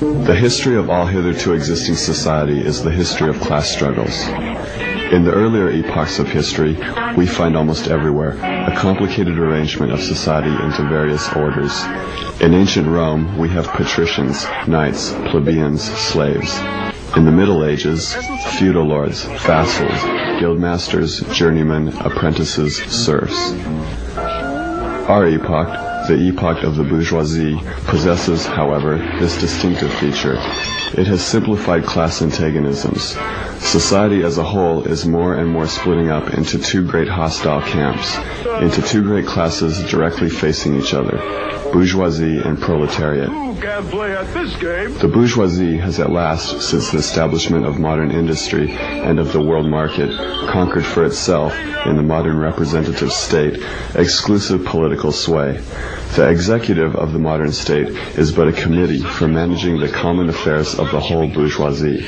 The history of all hitherto existing society is the history of class struggles. In the earlier epochs of history, we find almost everywhere a complicated arrangement of society into various orders. In ancient Rome, we have patricians, knights, plebeians, slaves. In the Middle Ages, feudal lords, vassals, guildmasters, journeymen, apprentices, serfs. Our epoch, the epoch of the bourgeoisie, possesses, however, this distinctive feature. It has simplified class antagonisms. Society as a whole is more and more splitting up into two great hostile camps, into two great classes directly facing each other, bourgeoisie and proletariat. The bourgeoisie has at last, since the establishment of modern industry and of the world market, conquered for itself, in the modern representative state, exclusive political sway. The executive of the modern state is but a committee for managing the common affairs of the whole bourgeoisie.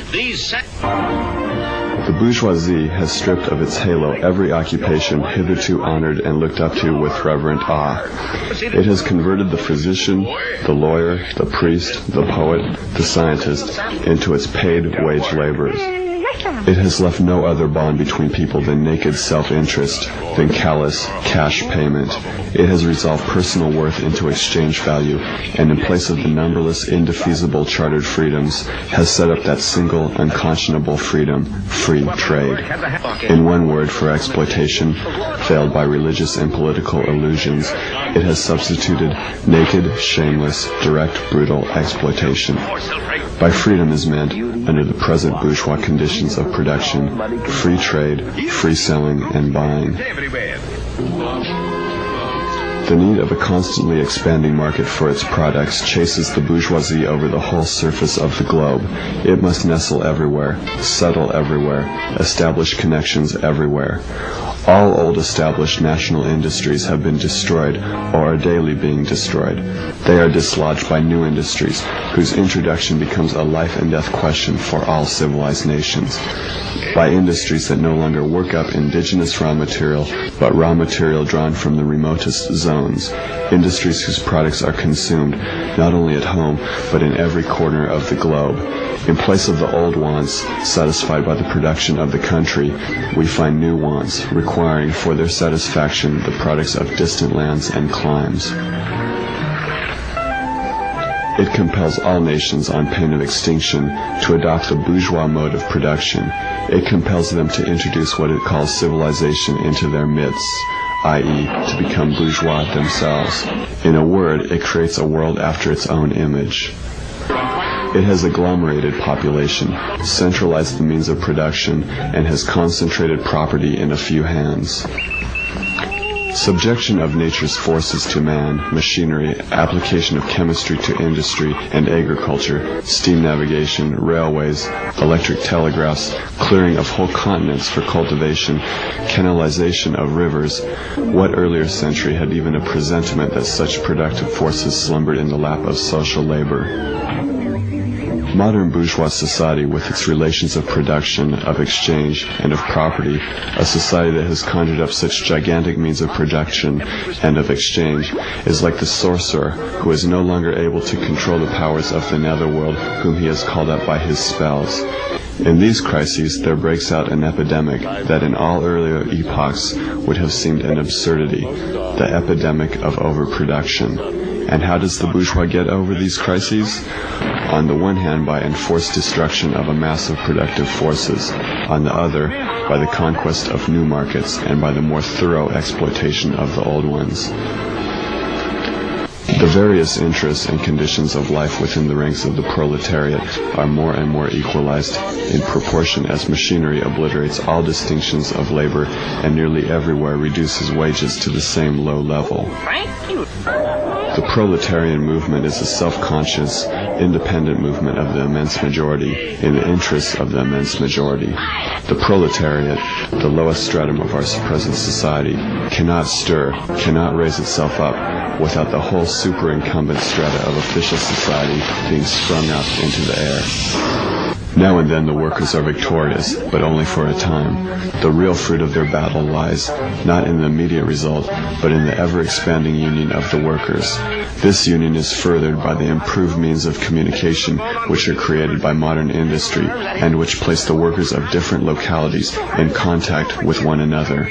The bourgeoisie has stripped of its halo every occupation hitherto honored and looked up to with reverent awe. It has converted the physician, the lawyer, the priest, the poet, the scientist into its paid wage laborers. It has left no other bond between people than naked self-interest, than callous cash payment. It has resolved personal worth into exchange value, and in place of the numberless, indefeasible chartered freedoms, has set up that single, unconscionable freedom, free trade. In one word for exploitation, veiled by religious and political illusions, it has substituted naked, shameless, direct, brutal exploitation. By freedom is meant, under the present bourgeois conditions of production, free trade, free selling, and buying. The need of a constantly expanding market for its products chases the bourgeoisie over the whole surface of the globe. It must nestle everywhere, settle everywhere, establish connections everywhere. All old established national industries have been destroyed or are daily being destroyed. They are dislodged by new industries, whose introduction becomes a life and death question for all civilized nations. By industries that no longer work up indigenous raw material, but raw material drawn from the remotest zones. Industries whose products are consumed, not only at home, but in every corner of the globe. In place of the old wants, satisfied by the production of the country, we find new wants, requiring for their satisfaction the products of distant lands and climes. It compels all nations on pain of extinction to adopt the bourgeois mode of production. It compels them to introduce what it calls civilization into their midst, i.e., to become bourgeois themselves. In a word, it creates a world after its own image. It has agglomerated population, centralized the means of production, and has concentrated property in a few hands. Subjection of nature's forces to man, machinery, application of chemistry to industry and agriculture, steam navigation, railways, electric telegraphs, clearing of whole continents for cultivation, canalization of rivers. What earlier century had even a presentiment that such productive forces slumbered in the lap of social labor? Modern bourgeois society, with its relations of production, of exchange, and of property, a society that has conjured up such gigantic means of production and of exchange, is like the sorcerer who is no longer able to control the powers of the netherworld whom he has called up by his spells. In these crises there breaks out an epidemic that in all earlier epochs would have seemed an absurdity, the epidemic of overproduction. And how does the bourgeois get over these crises? On the one hand, by enforced destruction of a mass of productive forces. On the other, by the conquest of new markets and by the more thorough exploitation of the old ones. The various interests and conditions of life within the ranks of the proletariat are more and more equalized in proportion as machinery obliterates all distinctions of labor and nearly everywhere reduces wages to the same low level. The proletarian movement is a self-conscious, independent movement of the immense majority in the interests of the immense majority. The proletariat, the lowest stratum of our present society, cannot stir, cannot raise itself up without the whole superincumbent strata of official society being sprung up into the air. Now and then the workers are victorious, but only for a time. The real fruit of their battle lies not in the immediate result, but in the ever-expanding union of the workers. This union is furthered by the improved means of communication which are created by modern industry and which place the workers of different localities in contact with one another.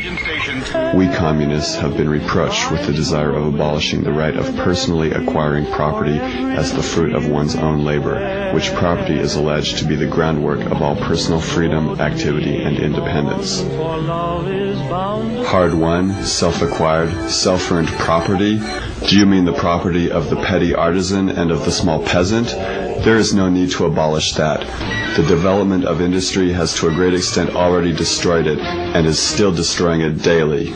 We communists have been reproached with the desire of abolishing the right of personally acquiring property as the fruit of one's own labor, which property is alleged to be the groundwork of all personal freedom, activity, and independence. Hard-won, self-acquired, self-earned property? Do you mean the property of the petty artisan and of the small peasant? There is no need to abolish that. The development of industry has to a great extent already destroyed it and is still destroying it daily.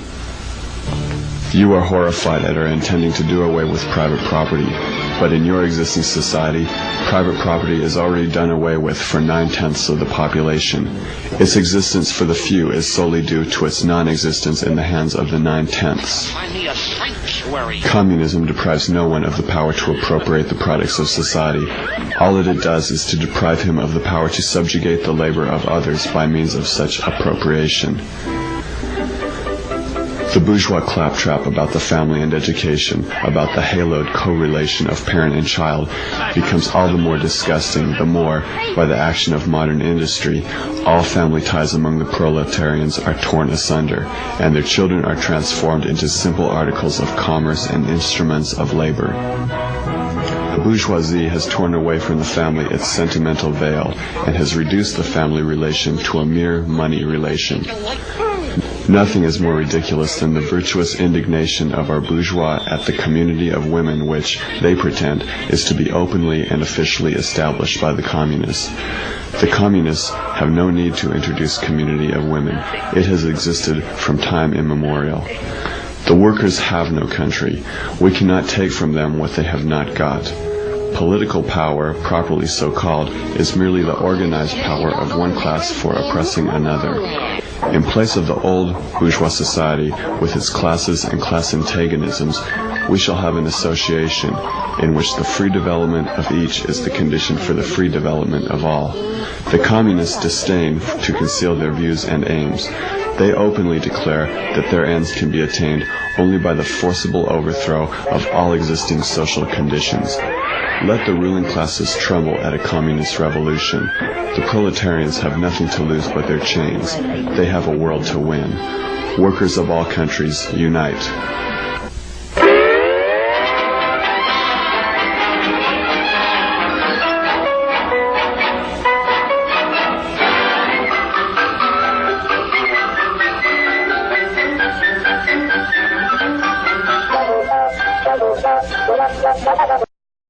You are horrified at our intending to do away with private property, but in your existing society, private property is already done away with for 9/10 of the population. Its existence for the few is solely due to its non-existence in the hands of the 9/10. Communism deprives no one of the power to appropriate the products of society. All that it does is to deprive him of the power to subjugate the labor of others by means of such appropriation. The bourgeois claptrap about the family and education, about the haloed co-relation of parent and child, becomes all the more disgusting the more, by the action of modern industry, all family ties among the proletarians are torn asunder, and their children are transformed into simple articles of commerce and instruments of labor. The bourgeoisie has torn away from the family its sentimental veil, and has reduced the family relation to a mere money relation. Nothing is more ridiculous than the virtuous indignation of our bourgeois at the community of women which, they pretend, is to be openly and officially established by the communists. The communists have no need to introduce community of women. It has existed from time immemorial. The workers have no country. We cannot take from them what they have not got. Political power, properly so called, is merely the organized power of one class for oppressing another. In place of the old bourgeois society, with its classes and class antagonisms, we shall have an association in which the free development of each is the condition for the free development of all. The communists disdain to conceal their views and aims. They openly declare that their ends can be attained only by the forcible overthrow of all existing social conditions. Let the ruling classes tremble at a communist revolution. The proletarians have nothing to lose but their chains. They have a world to win. Workers of all countries, unite.